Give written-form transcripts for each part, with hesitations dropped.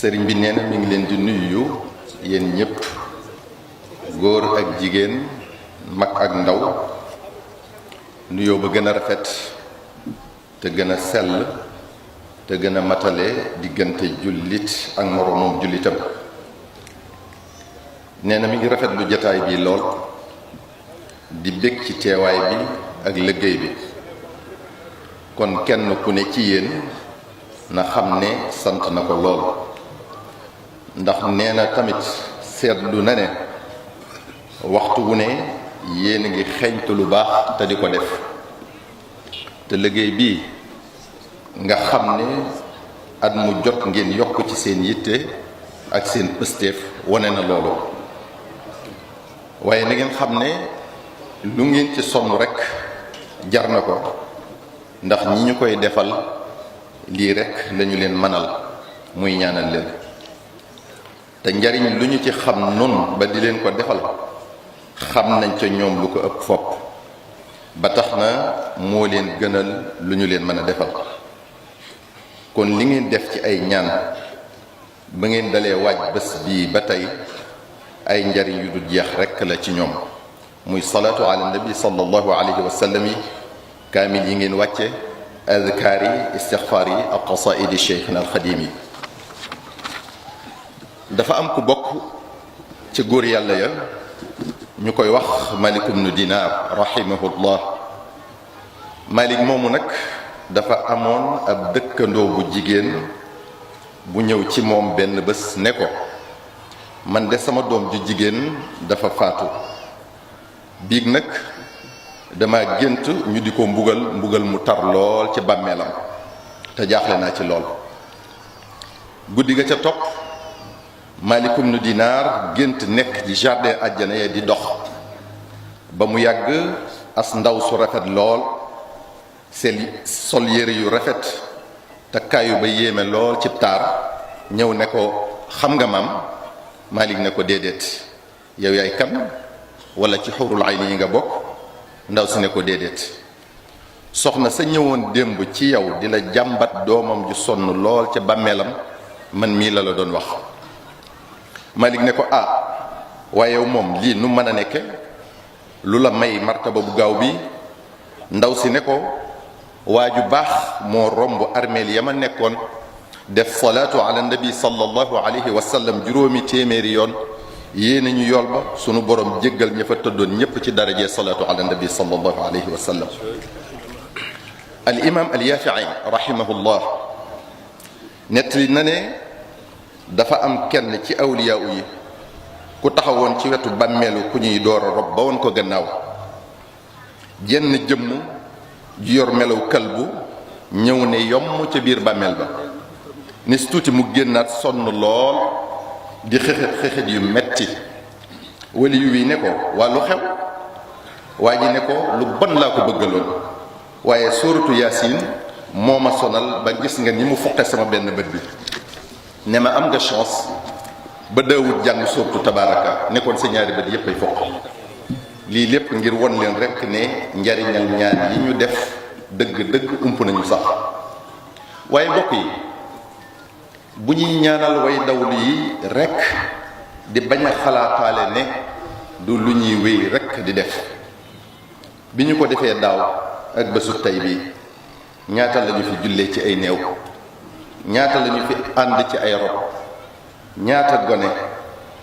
sëriñ bi nee na mi ngi leen di nuyu yéen ñëpp góor ak jigéen mag ak ndaw nuyoo ba gën a rafet te gën a sell te gën a matale diggante jullit ak moroomam jullitam. nee na mi ngi rafet lu jataay bi lool di bég ci teewaay bi ak liggéey bi kon kenn ku ne ci yéen na xam ne sant na ko lool ndax nee na tamit seetlu na ne waxtu wu ne yéen a ngi xeeñtu lu baax te di ko def te liggéey bii nga xam ne at mu jot ngeen yokk ci seen yitte ak seen pëstéef wane na loolu waaye na ngeen xam ne lu ngeen ci sonn rekk jar na ko ndax ñi ñu koy defal lii rekk lañu leen mënal muy ñaanal leen te njariñ lu ñu ci xam nun ba di leen ko defal xam nañ ca ñoom lu ko ëpp fopp ba tax na moo leen gënal lu ñu leen mën a defal kon li ngeen def ci ay ñaan ba ngeen dalee waaj bés bii ba tey ay njariñ yu dul jeex rekk la ci ñoom muy salaatu ala nabi sallallahu alayhi wa sallam yi kaamil yi ngeen wàcce adkaar yi istixfaar yi ak qasaidi cheikhna alxadim yi. dafa am ku bokk ci góor yàlla ya ñu koy wax Malik ibnu Dinaar rahimahullah. Malik moomu nag dafa amoon ab dëkkandoo bu jigéen bu ñëw ci moom benn bés ne ko man de sama doom ju jigéen dafa faatu biig nag dama gént ñu di ko mbugal mu tar lool ci bàmmeelam te jaaxle naa ci lool. guddi ga ca topp Malik ibnu Dinaar gént nekk ci jardin àjjana ya di dox ba mu yàgg as ndaw su rafet lool sol yére yu rafet takkaayu ba yéeme lool ci taar ñëw ne ko xam nga maam. Malik ne ko déedéet yow yaay kan wala ci xurul ayni yi nga bokk. ndaw si ne ko déedéet soxna sa ñëwoon démb ci yow di la jàmbat doomam ju sonn lool ca bàmmeelam man mii la doon wax. Malik ne ko waaye yow moom lii nu mën a nekke lu la may martaba bu gaaw bi. ndaw si ne ko waa ju baax moo romb armeel ya ma nekkoon def salaatu ala nabi sallallahu alayhi wa sallam juróomi téeméeri yoon yéena ñu yool ba sunu borom jéggal ña fa tëddoon ñépp ci darajee salaatu ala nabi sallallahu alayhi wa sallam. al imam al yaafi'i rahimahullah nettali na ne dafa am kenn ci awliyaa yi ku taxawoon ci wetu bàmmeelu ku ñuy door a rob ba woon ko gannaaw jenn jëmm ju yor melaw kalbu ñëw ne yomm ca biir bàmmeel ba ni si tuuti mu génnaat sonn lool di xëxët yu metti wali yu wi ne ko waa lu xew waa ji ne ko lu bon laa ko bëggaloon waaye sóoratu yaasin moo ma sonal ba gis nga ni mu foqe sama benn bët bi ne ma am nga chance ba daawut jàng sóoratu tabaaraka nekkoon sa ñaari bët yépp ay foq. lii lépp ngir won leen rekk ne njariñal ñaan yi ñu def dëgg-dëgg ump nañu sax. waaye mbokk yi bu ñuy ñaanal way dawlu yi rekk di bañ a xalaataale ne du lu ñuy wéy rekk di def. bi ñu ko defee daaw ak bésu tey bi ñaata lañu fi jullee ci ay néew ñaata lañu fi ànd ci ay rob ñaata gone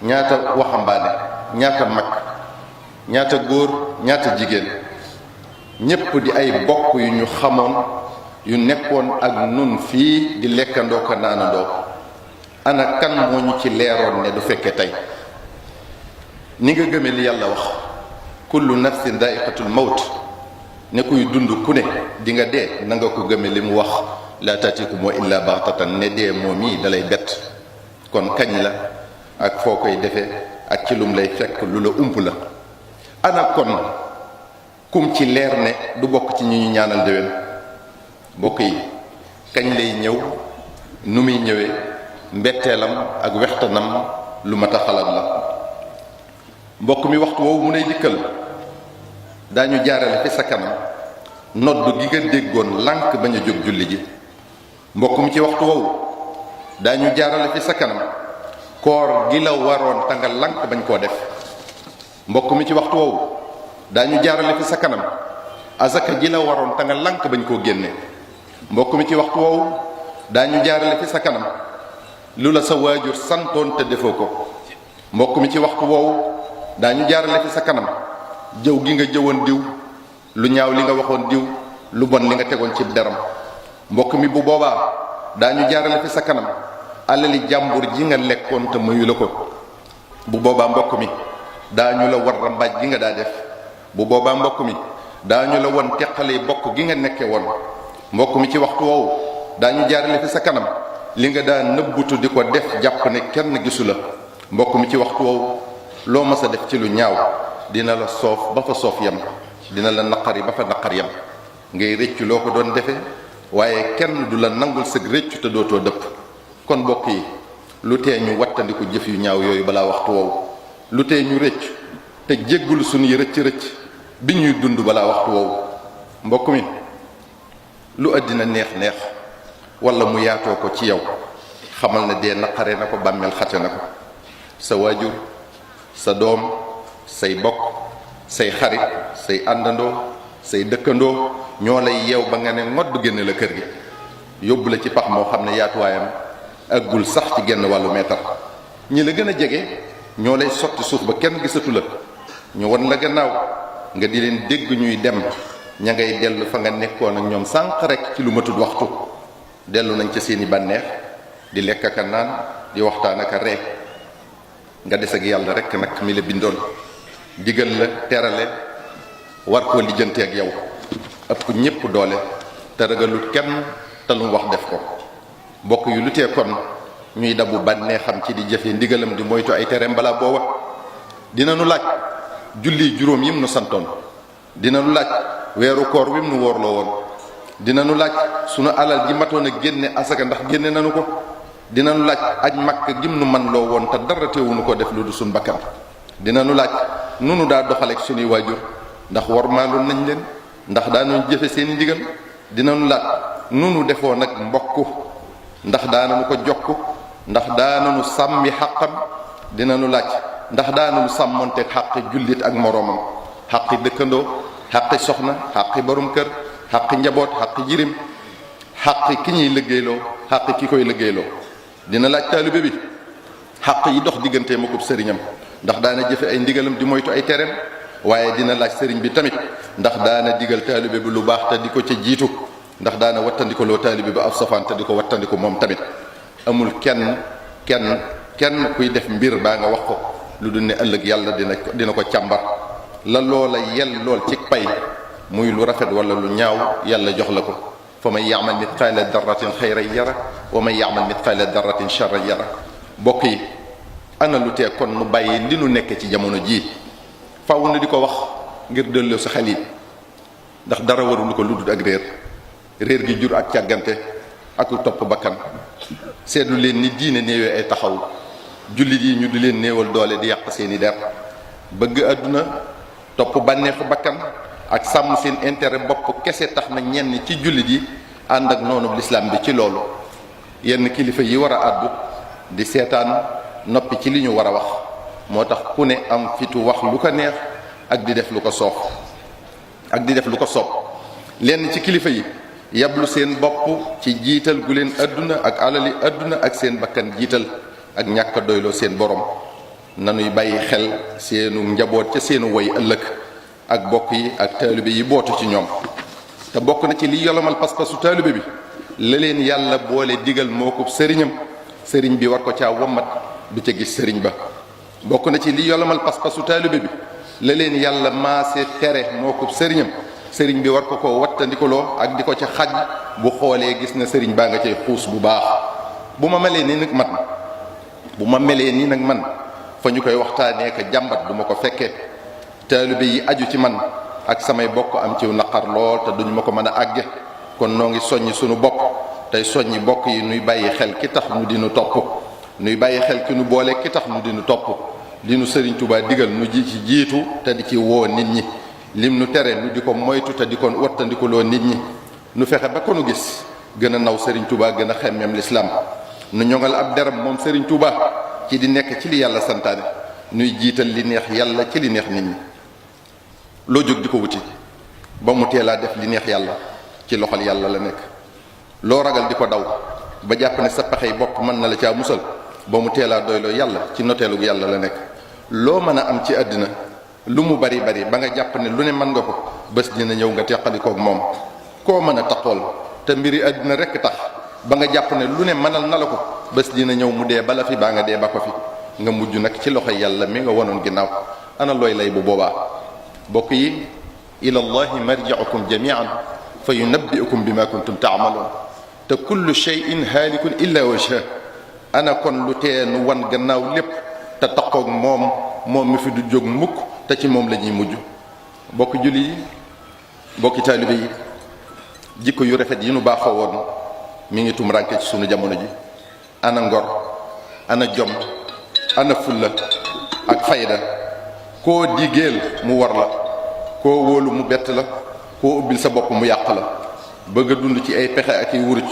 ñaata waxambaane ñaata mag ñaata góor ñaata jigéen ñépp di ay bokk yu ñu xamoon yu nekkoon ak nun fii di lekkandoo ko naanandoo ana kan moo ñu ci leeroon ne du fekke tey. ni nga gëme li yàlla wax kullu nafsin daa'iqatul mawt ne kuy dund ku ne di nga dee na nga ko gëme li mu wax laa taatikum wa illa baxtatan ne dee moom yi dalay bett kon kañ la ak foo koy defee ak ci lum lay fekk lu la ump la. ana kon kum ci leer ne du bokk ci ñi ñu ñaanal déwén. mbokk yi kañ lay ñëw nu muy ñëwee mbetteelam ak wextanam lu mat a xalaat la. mbokk mi waxtu woowu mu nay dikkal daañu jaarale fi sa kanam nodd gi nga déggoon lànk bañ a jóg julli ji. mbokk mi ci waxtu woowu daañu jaarale fi sa kanam koor gi la waroon ta nga lank bañ koo def. mbokk mi ci waxtu woowu daañu jaarale fi sa kanam azaka ji la waroon ta nga lank bañ koo génne. mbokk mi ci waxtu woowu daañu jaarale fi sa kanam lu la sa waajur santoon te defoo ko. mbokk mi ci waxtu woowu daañu jaarale fi sa kanam jëw gi nga jëwoon diw, lu ñaaw li nga waxoon diw, lu bon li nga tegoon ci deram. mbokk mi bu boobaa daañu jaarale fi sa kanam alali jàmbur ji nga lekkoon te mayu la ko. bu boobaa mbokk mi daañu la war rambaaj gi nga daa def. bu boobaa mbokk mi daañu la won teqale bokk gi nga nekke woon. mbokk mi ci waxtu woowu daañu jaarale fi sa kanam li nga daa nëbbutu di ko def jàpp ne kenn gisu la. mbokk mi ci waxtu woowu loo mas a def ci lu ñaaw dina la soof ba fa soof yam, dina la naqari ba fa naqar yam, ngay rëccu loo ko doon defee waaye kenn du la nangul sëg rëccu te dootoo dëpp. kon mbokk yi lu tee ñu wattandiku jëf yu ñaaw yooyu balaa waxtu woowu, lu tee ñu rëcc te jéggul suñuy rëcc bi ñuy dund balaa waxtu woowu. mbokk mi lu àddina neex neex wala mu yaatoo ko ci yow, xamal ne dee naqare na ko, bàmmeel xate na ko. sa waajur, sa doom, say bokk, say xarit, say àndandoo, say dëkkandoo ñoo lay yeew ba nga ne ngodd génne la kër gi yóbbu la ci pax moo xam ne yaatuwaayam aggul sax ci genn wàllu meetar. ñi la gën a jege ñoo lay sotti suuf ba kenn gisatu la, ñu won la gannaaw nga di leen dégg ñuy dem, ña ngay dellu fa nga nekkoon ak ñoom sànq rek ci lu matut waxtu. dellu nañ ca seeni bànneex di lekk ak a naan, di waxtaan ak a ree. nga des ak yàlla rek nag mi la bindoon digal la terale war koo lijjante ak yow, ëpp ñépp doole te ragalut kenn te lu mu wax def ko. bokk yu lu tee kon ñuy dabu bànneexam ci di jëfe ndigalam di moytu ay tereem balaa booba. dina nu laaj julli juróom yim nu santoon, dina nu laaj weeru koor wim nu woorloo woon, dina nu laaj sunu alal ji matoon a génne asaka ndax génne nanu ko, dina nu laaj aj makk gim nu man loo woon te dara teewunu ko def lu du suñ bakkan, dina nu laaj nunu daa doxaleek sunuy waajur ndax warmaaloon nañ leen, ndax daanañu jëfe seeni ndigal, dina nu laaj nunu defoo nag mbokk ndax daanañu ko jokk, ndax daanañu sàmmi xàqam, dina nu laaj ndax daanañu sàmmonteeg xàqi jullit ak moroomam, xàqi dëkkandoo, xàqi soxna, xàqi borom kër, xàqi njaboot, xàqi jirim, xàqi ki ñuy liggéeyloo, xàqi ki koy liggéeyloo. dina laaj taalibe bi xàq yi dox diggantee makub sëriñam ndax daana jëfe ay ndigalam di moytu ay tereem, waaye dina laaj sëriñ bi tamit ndax daana digal taalibe bi lu baax te di ko ca jiitu, ndax daana wattandiko loo taalibe bi ab safaan te di ko wattandiko moom tamit. amul kenn kuy def mbir baa nga wax ko lu dul ne ëllëg yàlla dina ko càmbar la loola yel lool ci pay, muy lu rafet wala lu ñaaw, yàlla jox la ko. fa man yaamal mitqaala darratin xayran yara wa man yaamal mitqaala darratin charran yara. bokk yi ana lu tee kon nu bàyyi li nu nekk ci jamono jii faw na di ko wax ngir delloo sa xel yi, ndax dara warul ko lu dul ak réer gi jur ak càggante ak topp bakkan. seetlu leen ni diine néewee ay taxaw, jullit yi ñu di leen néewal doole di yàq seeni der, bëgg àdduna, topp bànneexu bakkan ak sàmm seen intérêt bopp kese tax na ñenn ci jullit yi ànd ak noonu lislaam bi ci loolu. yenn kilifa yi war a àddu di seetaan noppi ci li ñu war a wax, moo tax ku ne am fitu wax lu ko neex ak di def lu ko soob lenn ci kilifa yi yablu seen bopp ci jiital gu leen àdduna ak alali àdduna ak seen bakkan jiital ak ñàkk a doyloo seen borom. nanuy bàyyi xel seenu njaboot ca seenu woy ëllëg ak bokk yi ak taalibe yi bootu ci ñoom. te bokk na ci li yolomal pas-pasu taalibe bi la leen yàlla boole digal moo ko sëriñam, sëriñ bi war ko caa wommat du ca gis sëriñ ba. bokk na ci li yolomal pas-pasu taalibe bi la leen yàlla maase tere moo ko sëriñam, sëriñ bi war ko ko wattandikuloo ak di ko ca xaj bu xoolee gis na sëriñ baa nga cay xuus bu baax. bu ma melee nii nag man fa ñu koy waxtaanee ka jàmbat du ma ko fekkee, taalibe yi aju ci man ak samay bokk am ciw naqar lool te duñu ma ko mën a àgge. kon noo ngi soññi sunu bopp tey soññi bokk yi nuy bàyyi xel ki tax nu dinu topp, nuy bàyyi xel ki nu boole ki tax nu dinu topp. li nu sëriñ Tuubaa digal nu ji ci jiitu te di ci woo nit ñi, lim nu tere nu di ko moytu te di ko wattandikuloo nit ñi. nu fexe ba ko nu gis gën a naw sëriñ Tuubaa, gën a xemmeem lislaam. nu ñoŋal ab deram moom Serigne Touba ci di nekk ci li yàlla santaane nuy jiital li neex yàlla ci li neex nit ñi. loo jóg di ko wuti ba mu teelaa def li neex yàlla ci loxol yàlla la nekk. loo ragal di ko daw ba jàpp ne sa pexey bopp mën na la caa musal ba mu teelaa doyloo yàlla ci noteelug yàlla la nekk. loo mën a am ci àddina lu mu bari bari ba nga jàpp ne lu ne mën nga ko bés dina ñëw nga teqalikoog moom. koo mën a taxool te mbiri àddina rekk tax ba nga jàpp ne lu ne mënal na la ko bés dina ñëw mu dee bala fi baa nga dee ba ko fi nga mujj nag ci loxo yàlla mi nga wonoon ginnaaw. ana looy lay bu boobaa bokk yi ila llahi marji'ukum jami'an fa yunabbi'ukum bima kuntum ta'malun te kullu shay'in haalikun illa wajha. ana kon lu tee nu wan gannaaw lépp te taxoog moom mi fi du jóg mukk te ci moom la ñuy mujj. bokk julli yi bokki taalibe yi jikko yu rafet yi nu baaxoo woon mi ngi tumranke ci sunu jamono ji. ana ngor ana jom ana fulla ak fayda. koo digeel mu war la, koo wóolu mu bett la, koo ubbil sa bopp mu yàq la. bëgg a dund ci ay pexe ak i wuruj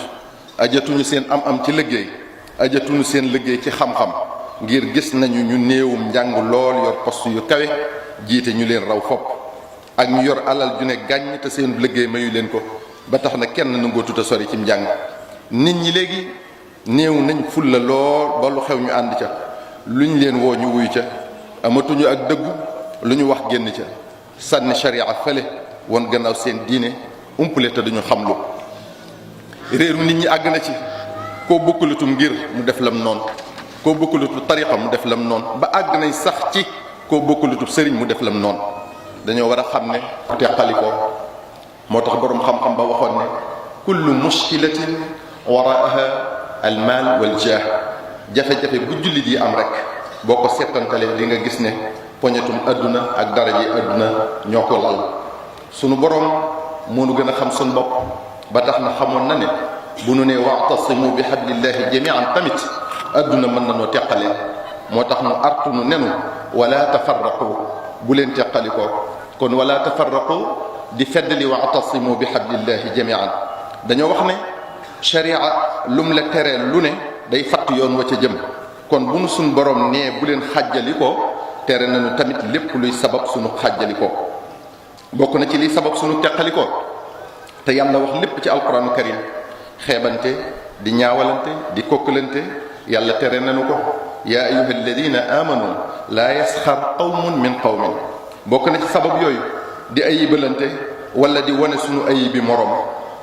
ajatuñu seen am ci liggéey, ajatuñu seen liggéey ci xam-xam ngir gis nañu ñu néewum njàng lool yor poste yu kawe jiite ñu leen raw fopp ak ñu yor alal ju ne gàññ te seen liggéey mayu leen ko ba tax na kenn nangoo tuta sori ci njàng. nit ñi léegi néew nañ fulla lool ba lu xew ñu ànd ca, luñ leen woo ñu wuyu ca, amatuñu ak dëggu lu ñu wax génn ca, sànni sharia fële won gannaaw seen diine umpule te duñu xam lu. réeru nit ñi àgg na ci koo bokkulutum ngir mu def lam noonu, koo bokkulutu tariqa mu def lam noonu, ba àgg nañ sax ci koo bokkulutu sëriñ mu def lam noonu. dañoo war a xam ne teqalikoo moo tax boroom xam-xam ba waxoon ne kullu mushkilatin waraaha almaal wal jaah. jafe-jafe bu jullit yi am rek boo ko settantalee di nga gis ne poñetum adduna ak daraje adduna ñoo ko lal. sunu boroom moo nu gën a xam sunu bopp ba tax na xamoon na ne bu nu nee wa'tasimu bi hablillahi jami'an tamit adduna mën na noo teqalee. moo tax nu artu nu nenu wala tafarraqu, bu leen teqalikoo. kon wala tafarraqu di feddali wa'tasimu bi hablillahi jami'an. dañoo wax ne sharia lum la teree lu ne day fatt yoon wa ca jëm. kon bu nu suñ borom nee bu leen xàjjalikoo tere nañu tamit lépp luy sabab sunu xàjjalikoo. bokk na ci liy sabab sunu teqalikoo te yàlla wax lépp ci alquranu karim xeebante, di ñaawalante, di kokkalante. yàlla tere nañu ko yaa ayuha alladina amanu laa yasxar qawmun min qawmin. bokk na ci sabab yooyu di ayibalante wala di wane sunu ayibi morom.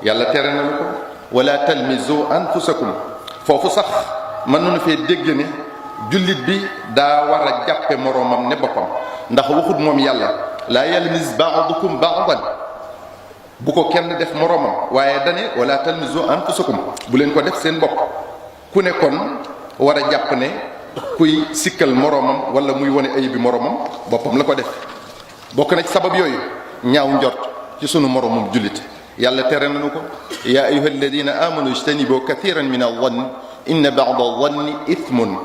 yàlla tere nañu ko wala talmizu anfusakum. foofu sax mën nañu fee dégg ne jullit bi daa war a jàppe moromam ne boppam, ndax waxut moom yàlla laa yalmis ba'dukum ba'dan, bu ko kenn def moromam, waaye dane wala talmizu anfusakum, bu leen ko def seen bopp. ku ne kon war a jàpp ne kuy sikkal moromam wala muy wane ayibi moromam boppam la ko def. bokk na ci sabab yooyu ñaaw njort ci sunu moromum jullit. yàlla tere nañu ko yaa ayuha alladina amanu ijtanibu kathiran min adh-dhanni inna ba'da adh-dhanni ithmun.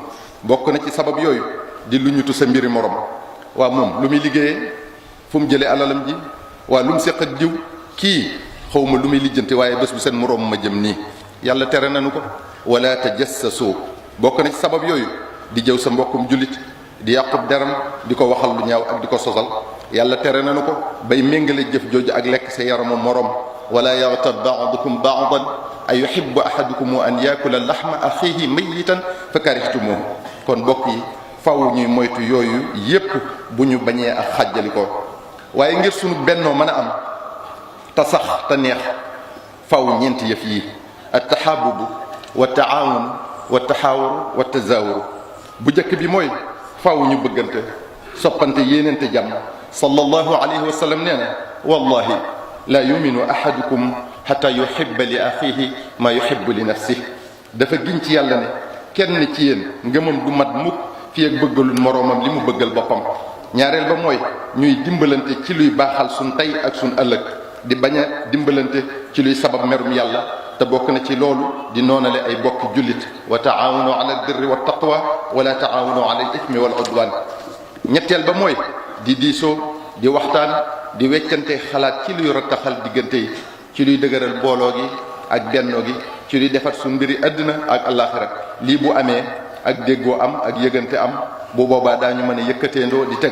bokk na ci sabab yooyu di lu ñutu sa mbiri morom. waa moom lu muy liggéeyee, fu mu jëlee alalam ji, waa lu mu seq ak diw, kii xawma lu muy lijjanti waaye bés bu seen moroom ma jëm nii. yàlla tere nañu ko wala tajassasu. bokk na ci sabab yooyu di jëw sa mbokkum jullit, di yàqub deram, di ko waxal lu ñaaw ak di ko sosal. yàlla tere nañu ko bay méngale jëf jooju ak lekk sa yaramu morom. wala yaghtab ba'dukum ba'dan ayuhibbu ahadukum an yakula lahma akhihi mayyitan fa karihtumuhu. kon bokk yi faw ñuy moytu yooyu yépp bu ñu bañee ak xàjjali ko. waaye ngir sunu bennoo mën a am te sax te neex faw ñeenti yëf yi: at-tahabubu wa taawun wa taxaawuru wa tazawuru. bu njëkk bi mooy faw ñu bëggante, soppante, yéenente jàmm. sallallahu alayhi wa sallam nee na wallahi la yuminu ahadukum xata yuhibba li axihi ma yuhibbu li nafsihi. dafa giñ ci yàlla ne kenn ci yéen ngëmam du mat mukk fi ak bëggalul moroomam li mu bëggal boppam. ñaareel ba mooy ñuy dimbalante ci luy baaxal suñ tey ak suñ ëllëg, di bañ a dimbalante ci luy sabab merum yàlla. te bokk na ci loolu di noonale ay bokki jullit. wa taawunu ala albirri wa taqwa wala taawunu ala al ithmi wal udwan. ñetteel ba mooy di diisoo, di waxtaan, di weccante xalaat ci luy rattaxal diggante yi, ci luy dëgëral booloo gi ak bennoo gi ci li defar suñ mbiri àddina ak àllaaxira lii bu amee ak déggoo am ak yëgante am bu boobaa daañu mën a yëkkateendoo di tegal